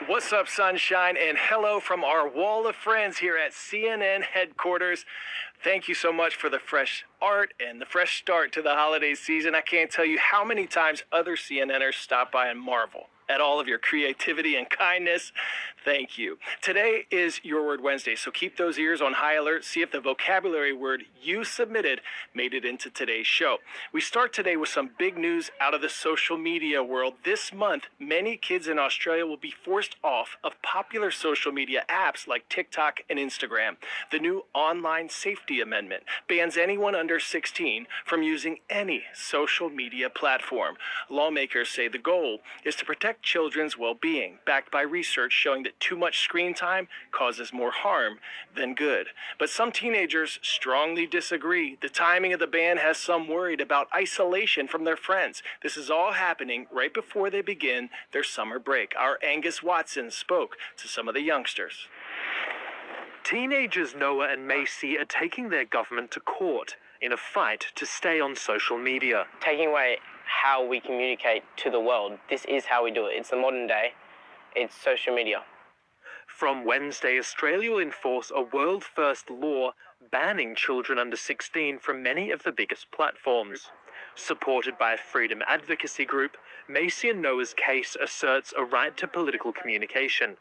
What's up, sunshine, and hello from our wall of friends here at CNN headquarters. Thank you so much for the fresh art and the fresh start to the holiday season. I can't tell you how many times other CNNers stop by and marvel at all of your creativity and kindness. Thank you. Today is Your Word Wednesday, so keep those ears on high alert. See if the vocabulary word you submitted made it into today's show. We start today with some big news out of the social media world. This month, many kids in Australia will be forced off of popular social media apps like TikTok and Instagram. The new Online Safety Amendment bans anyone under 16 from using any social media platform. Lawmakers say the goal is to protect children's well-being, backed by research showing that too much screen time causes more harm than good. But some teenagers strongly disagree. The timing of the ban has some worried about isolation from their friends. This is all happening right before they begin their summer break. Our Angus Watson spoke to some of the youngsters. Teenagers Noah and Macy are taking their government to court in a fight to stay on social media. Taking away how we communicate to the world. This is how we do it. It's the modern day. It's social media. From Wednesday, Australia will enforce a world-first law banning children under 16 from many of the biggest platforms. Supported by a freedom advocacy group, Macy and Noah's case asserts a right to political communication.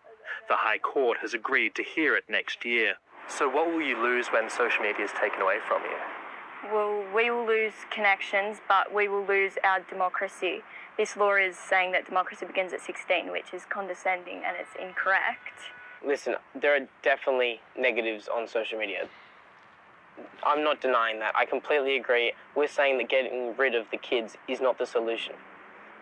The High Court has agreed to hear it next year. So what will you lose when social media is taken away from you? Well, we will lose connections, but we will lose our democracy. This law is saying that democracy begins at 16, which is condescending and it's incorrect. Listen, there are definitely negatives on social media. I'm not denying that. I completely agree. We're saying that getting rid of the kids is not the solution.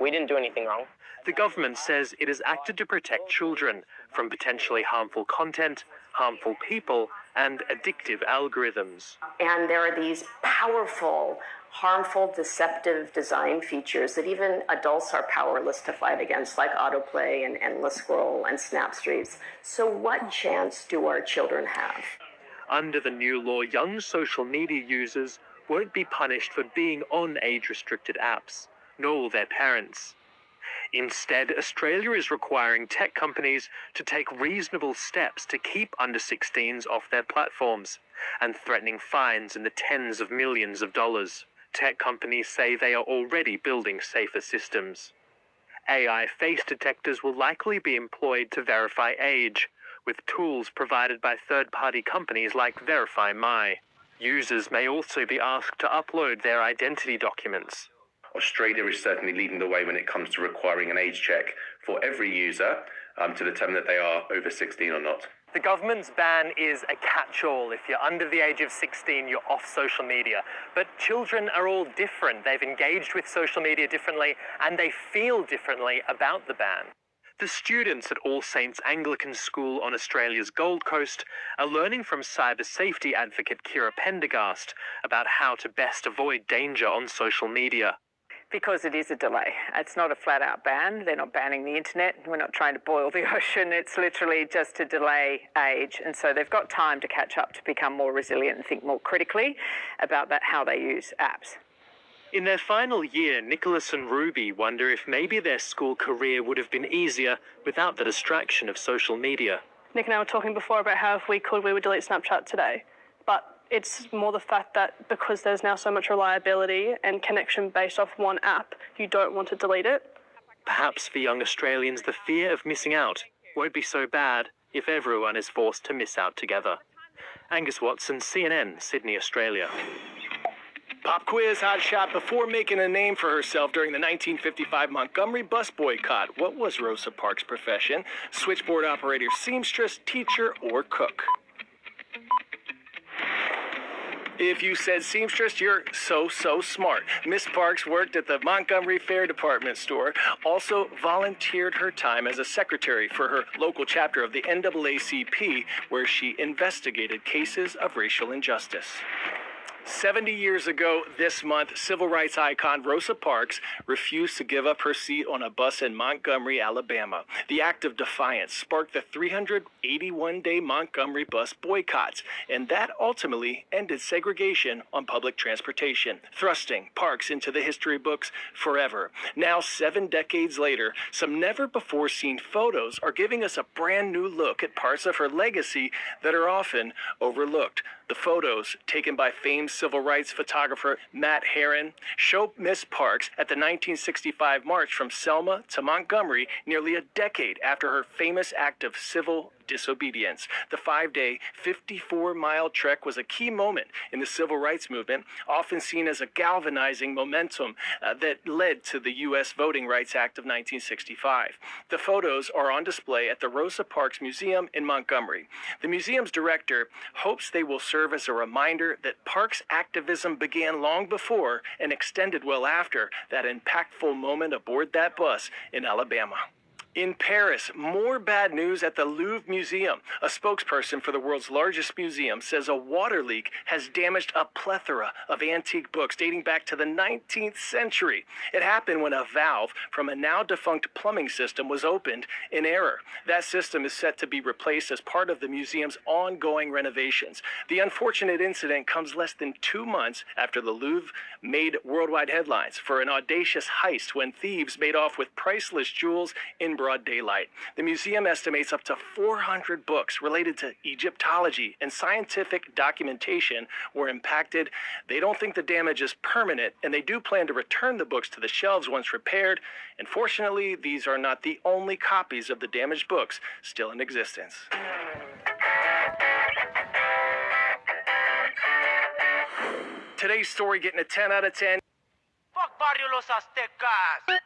We didn't do anything wrong. The government says it has acted to protect children from potentially harmful content, harmful people, and addictive algorithms. And there are these powerful, harmful, deceptive design features that even adults are powerless to fight against, like autoplay and endless scroll and snap streaks. So what chance do our children have? Under the new law, young social media users won't be punished for being on age-restricted apps, nor will their parents. Instead, Australia is requiring tech companies to take reasonable steps to keep under 16s off their platforms and threatening fines in the tens of millions of dollars. Tech companies say they are already building safer systems. AI face detectors will likely be employed to verify age, with tools provided by third-party companies like Verify My. Users may also be asked to upload their identity documents. Australia is certainly leading the way when it comes to requiring an age check for every user to determine that they are over 16 or not. The government's ban is a catch-all. If you're under the age of 16, you're off social media. But children are all different. They've engaged with social media differently, and they feel differently about the ban. The students at All Saints Anglican School on Australia's Gold Coast are learning from cyber safety advocate Kira Pendergast about how to best avoid danger on social media. Because it is a delay. It's not a flat-out ban. They're not banning the internet. We're not trying to boil the ocean. It's literally just to delay age. And so they've got time to catch up, to become more resilient and think more critically about how they use apps. In their final year, Nicholas and Ruby wonder if maybe their school career would have been easier without the distraction of social media. Nick and I were talking before about how if we could, we would delete Snapchat today. But it's more the fact that because there's now so much reliability and connection based off one app, you don't want to delete it. Perhaps for young Australians, the fear of missing out won't be so bad if everyone is forced to miss out together. Angus Watson, CNN, Sydney, Australia. Pop quiz, hot shot. Before making a name for herself during the 1955 Montgomery bus boycott, what was Rosa Parks' profession? Switchboard operator, seamstress, teacher, or cook? If you said seamstress, you're so smart. Miss Parks worked at the Montgomery Fair department store, also volunteered her time as a secretary for her local chapter of the NAACP, where she investigated cases of racial injustice. 70 years ago this month, civil rights icon Rosa Parks refused to give up her seat on a bus in Montgomery, Alabama. The act of defiance sparked the 381-day Montgomery bus boycotts, and that ultimately ended segregation on public transportation, thrusting Parks into the history books forever. Now, 7 decades later, some never-before-seen photos are giving us a brand new look at parts of her legacy that are often overlooked. The photos, taken by famed civil rights photographer Matt Herron, show Miss Parks at the 1965 march from Selma to Montgomery, nearly a decade after her famous act of civil disobedience. The 5-day, 54-mile trek was a key moment in the civil rights movement, often seen as a galvanizing momentum that led to the U.S. Voting Rights Act of 1965. The photos are on display at the Rosa Parks Museum in Montgomery. The museum's director hopes they will serve as a reminder that Parks' activism began long before and extended well after that impactful moment aboard that bus in Alabama. In Paris, more bad news at the Louvre Museum. A spokesperson for the world's largest museum says a water leak has damaged a plethora of antique books dating back to the 19th century. It happened when a valve from a now-defunct plumbing system was opened in error. That system is set to be replaced as part of the museum's ongoing renovations. The unfortunate incident comes less than 2 months after the Louvre made worldwide headlines for an audacious heist when thieves made off with priceless jewels in broad daylight. The museum estimates up to 400 books related to Egyptology and scientific documentation were impacted. They don't think the damage is permanent, and they do plan to return the books to the shelves once repaired. And fortunately, these are not the only copies of the damaged books still in existence. Today's story getting a 10 out of 10. Fuck Barrio Los Aztecas!